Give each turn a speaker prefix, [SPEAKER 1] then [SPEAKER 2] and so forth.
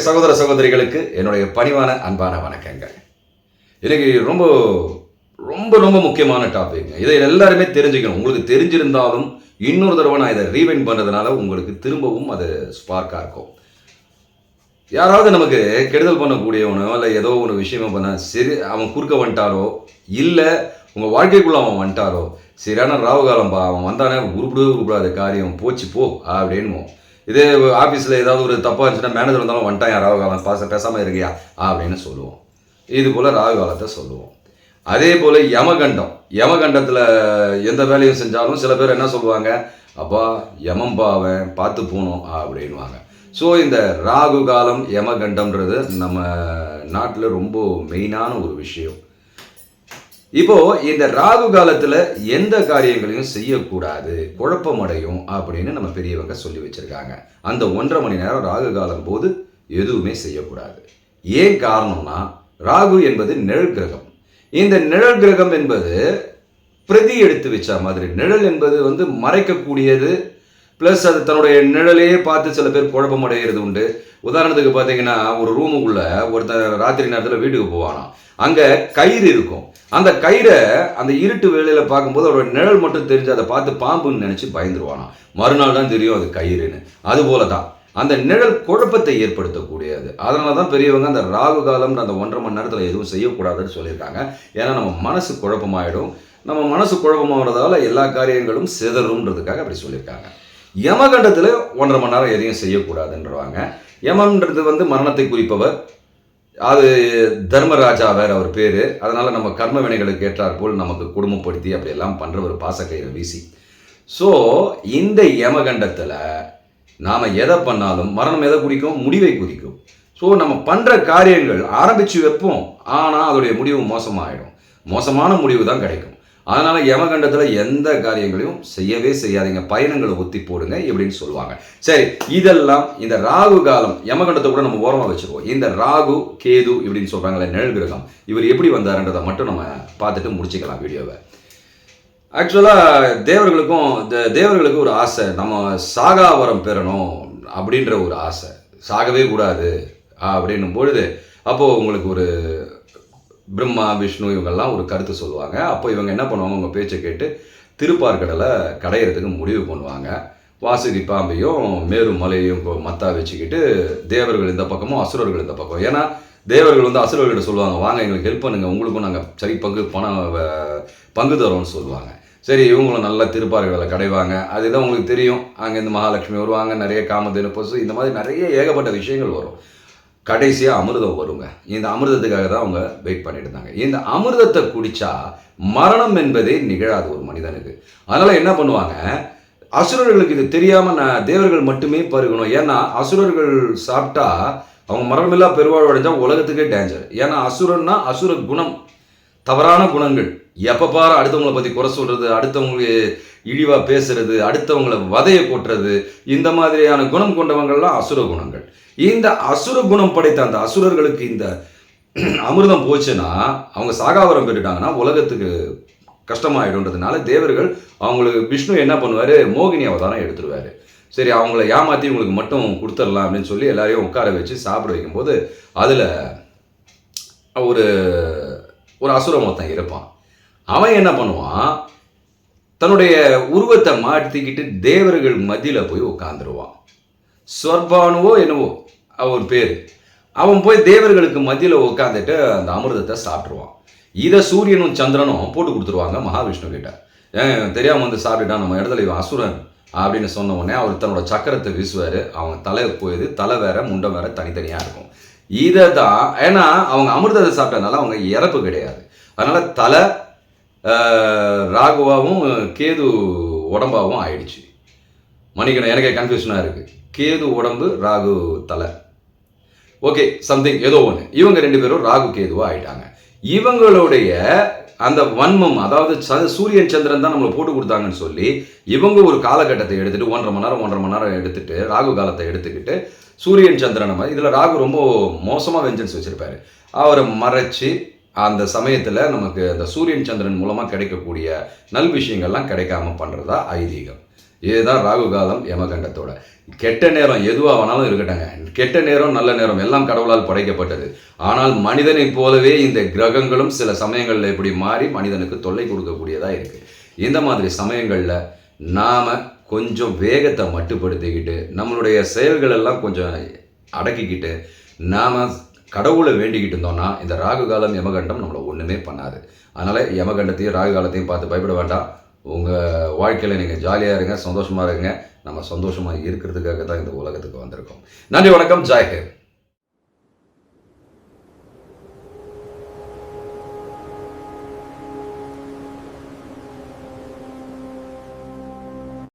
[SPEAKER 1] சகோதர சகோதரிகளுக்கு என்னுடைய பணிவான அன்பான வணக்கங்கள். இன்னைக்கு ரொம்ப ரொம்ப ரொம்ப முக்கியமான டாபிக். இதை எல்லாருமே தெரிஞ்சுக்கணும். உங்களுக்கு தெரிஞ்சிருந்தாலும் இன்னொரு தடவை நான் இதை ரீவைண்ட் பண்ணுறதுனால உங்களுக்கு திரும்பவும் அது ஸ்பார்க்காக இருக்கும். யாராவது நமக்கு கெடுதல் பண்ணக்கூடியவனோ இல்லை ஏதோ ஒரு விஷயமா பண்ண சரி அவன் குறுக்க வந்துட்டாரோ இல்லை உங்கள் வாழ்க்கைக்குள்ளே அவன் வந்துட்டாரோ சரியான ராவுகாலம்பா அவன் வந்தானே உருப்படாத காரியம் போச்சு போ அப்படின்னுவோம். இதே ஆஃபீஸில் ஏதாவது ஒரு தப்பாக இருந்துச்சுன்னா மேனேஜர் வந்தாலும் வந்துட்டான் யான் ராகுகாலம் பேசாமல் இருக்கியா அப்படின்னு சொல்லுவோம். இது போல் ராகுகாலத்தை சொல்லுவோம். அதே போல் யமகண்டத்தில் எந்த வேலையும் செஞ்சாலும் சில பேர் என்ன சொல்லுவாங்க, அப்பா யமம்பா அவன் பார்த்து போகணும் அப்படின்வாங்க. ஸோ இந்த ராகு காலம் யமகண்டம்ன்றது நம்ம நாட்டில் ரொம்ப மெயினான ஒரு விஷயம். இப்போ இந்த ராகு காலத்துல எந்த காரியங்களையும் செய்யக்கூடாது, குழப்பமடையும் அப்படின்னு நம்ம பெரியவங்க சொல்லி வச்சிருக்காங்க. அந்த 1.5 மணி நேரம் ராகு காலம் போது எதுவுமே செய்யக்கூடாது. ஏன் காரணம்னா, ராகு என்பது நிழல் கிரகம். இந்த நிழல் கிரகம் என்பது பிரதி எடுத்து வச்ச மாதிரி. நிழல் என்பது மறைக்கக்கூடியது. ப்ளஸ் அது தன்னுடைய நிழலையே பார்த்து சில பேர் குழப்பம் அடைகிறது உண்டு. உதாரணத்துக்கு பார்த்தீங்கன்னா, ஒரு ரூமுக்குள்ள ஒருத்தர் ராத்திரி நேரத்தில் வீட்டுக்கு போவானா, அங்கே கயிறு இருக்கும். அந்த கயிறை அந்த இருட்டு வேளையில் பார்க்கும்போது அவரோட நிழல் மட்டும் தெரிஞ்சு அதை பார்த்து பாம்புன்னு நினச்சி பயந்துருவானா. மறுநாள் தான் தெரியும் அது கயிறுன்னு. அதுபோல தான் அந்த நிழல் குழப்பத்தை ஏற்படுத்தக்கூடியது. அதனால தான் பெரியவங்க அந்த ராகு காலம்ன்ற அந்த 1.5 மணி நேரத்தில் எதுவும் செய்யக்கூடாதுன்னு சொல்லியிருக்காங்க. ஏன்னா நம்ம மனசு குழப்பமாயிடும். நம்ம மனசு குழப்பமாகிறதால எல்லா காரியங்களும் சிதறும்ன்றதுக்காக அப்படி சொல்லியிருக்காங்க. யமகண்டத்தில் 1.5 மணி நேரம் எதையும் செய்யக்கூடாதுன்றவாங்க. யமன்றது மரணத்தை குறிப்பவர். அது தர்மராஜா வேற அவர் பேர். அதனால் நம்ம கர்ம வினைகளுக்கு ஏற்றாற் போல் நமக்கு குடும்பப்படுத்தி அப்படியெல்லாம் பண்ணுறவர் பாசக்கயிறு வீசி. ஸோ இந்த யமகண்டத்தில் நாம் எதை பண்ணாலும் மரணம் எதை குறிக்கும், முடிவை குறிக்கும். ஸோ நம்ம பண்ணுற காரியங்கள் ஆரம்பித்து வைப்போம், ஆனால் அதோடைய முடிவு மோசமாகிடும். மோசமான முடிவு தான் கிடைக்கும். அதனால் யமகண்டத்தில் எந்த காரியங்களையும் செய்யவே செய்யாதீங்க, பயணங்களை ஒத்தி போடுங்க இப்படின்னு சொல்லுவாங்க. சரி, இதெல்லாம் இந்த ராகு காலம் யமகண்டத்தை கூட நம்ம ஓரமாக வச்சுருவோம். இந்த ராகு கேது இப்படின்னு சொல்கிறாங்களே நிழல் கிரகம், இவர் எப்படி வந்தாருன்றதை மட்டும் நம்ம பார்த்துட்டு முடிச்சுக்கலாம் வீடியோவை. ஆக்சுவலாக தேவர்களுக்கு ஒரு ஆசை, நம்ம சாகாவரம் பெறணும் அப்படின்ற ஒரு ஆசை. சாகவே கூடாது அப்படின்னும் பொழுது அப்போது உங்களுக்கு ஒரு பிரம்மா விஷ்ணு இவங்கெல்லாம் ஒரு கருத்து சொல்லுவாங்க. அப்போ இவங்க என்ன பண்ணுவாங்க, உங்கள் பேச்சை கேட்டு திருப்பார்கடலை கடையிறதுக்கு முடிவு பண்ணுவாங்க. வாசுகி பாம்பையும் மேரு மலையையும் மத்தா வச்சுக்கிட்டு தேவர்கள் இந்த பக்கமும் அசுரர்கள் இந்த பக்கம். ஏன்னா தேவர்கள் அசுரர்கிட்ட சொல்லுவாங்க, வாங்க எங்களுக்கு ஹெல்ப் பண்ணுங்கள், உங்களுக்கும் நாங்கள் சரி பங்கு தரோம்னு சொல்லுவாங்க. சரி, இவங்களும் நல்லா திருப்பார்கடலை கடைவாங்க. அதுதான் உங்களுக்கு தெரியும். அங்கேருந்து மகாலட்சுமி வருவாங்க, நிறைய காமதேனு பசு, இந்த மாதிரி நிறைய ஏகப்பட்ட விஷயங்கள் வரும். கடைசியாக அமிர்தம் வருங்க. இந்த அமிர்தத்துக்காக தான் அவங்க வெயிட் பண்ணிட்டு இருந்தாங்க. இந்த அமிர்தத்தை குடித்தா மரணம் என்பதே நிகழாது ஒரு மனிதனுக்கு. அதனால் என்ன பண்ணுவாங்க, அசுரர்களுக்கு இது தெரியாமல் தேவர்கள் மட்டுமே பருகணும். ஏன்னா அசுரர்கள் சாப்பிட்டா அவங்க மரணமில்லா பெருவாழ்வு அடைஞ்சா உலகத்துக்கே டேஞ்சர். ஏன்னா அசுரன்னா அசுர குணம், தவறான குணங்கள். எப்போ பாரு அடுத்தவங்களை பற்றி குறை சொல்கிறது, அடுத்தவங்களுக்கு இழிவாக பேசுறது, அடுத்தவங்களை வதையை கொட்டுறது, இந்த மாதிரியான குணம் கொண்டவங்கள்லாம் அசுர குணங்கள். இந்த அசுர குணம் படைத்த அந்த அசுரர்களுக்கு இந்த அமிர்தம் போச்சுன்னா அவங்க சாகாவரம் பெற்றுட்டாங்கன்னா உலகத்துக்கு கஷ்டமாயிடும்ன்றதுனால தேவர்கள் அவங்களுக்கு விஷ்ணு என்ன பண்ணுவார், மோகினி அவதாரம் எடுத்துருவார். சரி, அவங்கள ஏமாற்றி உங்களுக்கு மட்டும் கொடுத்துடலாம் அப்படின்னு சொல்லி எல்லாரையும் உட்கார வச்சு சாப்பிட வைக்கும்போது அதில் ஒரு ஒரு அசுரம் மொத்தம் இருப்பான். அவன் என்ன பண்ணுவான், தன்னுடைய உருவத்தை மாற்றிக்கிட்டு தேவர்கள் மத்தியில் போய் உட்காந்துருவான். ஸ்வர்பானுவோ என்னவோ அவர் பேர். அவன் போய் தேவர்களுக்கு மத்தியில் உட்காந்துட்டு அந்த அமிர்தத்தை சாப்பிட்ருவான். இதை சூரியனும் சந்திரனும் போட்டு கொடுத்துருவாங்க மகாவிஷ்ணு கிட்ட. தெரியாமல் சாப்பிட்டுட்டான், நம்ம இடத்துல இவன் அசுரன் அப்படின்னு சொன்ன உடனே அவர் தன்னோட சக்கரத்தை வீசுவார். அவங்க தலை போயிது, தலை வேற முண்டம் வேற தனித்தனியாக இருக்கும். இதை தான், ஏன்னா அவங்க அமிர்தத்தை சாப்பிட்டதுனால அவங்க இறப்பு கிடையாது. அதனால் தலை ராகுவாகவும் கேது உடம்பாகவும் ஆயிடுச்சு. மணிக்கணும், எனக்கே கன்ஃபியூஷனாக இருக்குது. கேது உடம்பு, ராகு தலை, ஓகே சம்திங் ஏதோ ஒன்று. இவங்க 2 பேரும் ராகு கேதுவாக ஆயிட்டாங்க. இவங்களுடைய அந்த வன்மம், அதாவது சூரியன் சந்திரன் தான் நம்மளை போட்டு கொடுத்தாங்கன்னு சொல்லி இவங்க ஒரு காலகட்டத்தை எடுத்துகிட்டு 1.5 மணி நேரம் எடுத்துகிட்டு ராகு காலத்தை எடுத்துக்கிட்டு சூரியன் சந்திரன் மாதிரி இதில் ராகு ரொம்ப மோசமாக வெஞ்சன்ஸ் வச்சுருப்பாரு. அவரை மறைச்சி அந்த சமயத்தில் நமக்கு அந்த சூரியன் சந்திரன் மூலமாக கிடைக்கக்கூடிய நல் விஷயங்கள்லாம் கிடைக்காம பண்ணுறதா ஐதீகம். இதுதான் ராகு காலம் யமகண்டத்தோட கெட்ட நேரம். எதுவாக வேணாலும் இருக்கட்டங்க, கெட்ட நேரம் நல்ல நேரம் எல்லாம் கடவுளால் படைக்கப்பட்டது. ஆனால் மனிதனைப் போலவே இந்த கிரகங்களும் சில சமயங்களில் இப்படி மாறி மனிதனுக்கு தொல்லை கொடுக்கக்கூடியதாக இருக்குது. இந்த மாதிரி சமயங்களில் நாம் கொஞ்சம் வேகத்தை மட்டுப்படுத்திக்கிட்டு நம்மளுடைய செயல்கள் எல்லாம் கொஞ்சம் அடக்கிக்கிட்டு நாம் கடவுளை வேண்டிக்கிட்டு இருந்தோம்னா இந்த ராகு காலம் யமகண்டம் நம்மளை ஒன்றுமே பண்ணாது. அதனால் யமகண்டத்தையும் ராகு காலத்தையும் பார்த்து பயப்பட வேண்டாம். உங்கள் வாழ்க்கையில் நீங்கள் ஜாலியாக இருங்க, சந்தோஷமாக இருங்க. நம்ம சந்தோஷமாக இருக்கிறதுக்காக தான் இந்த உலகத்துக்கு வந்திருக்கோம். நன்றி, வணக்கம், ஜெய் ஹிந்த்.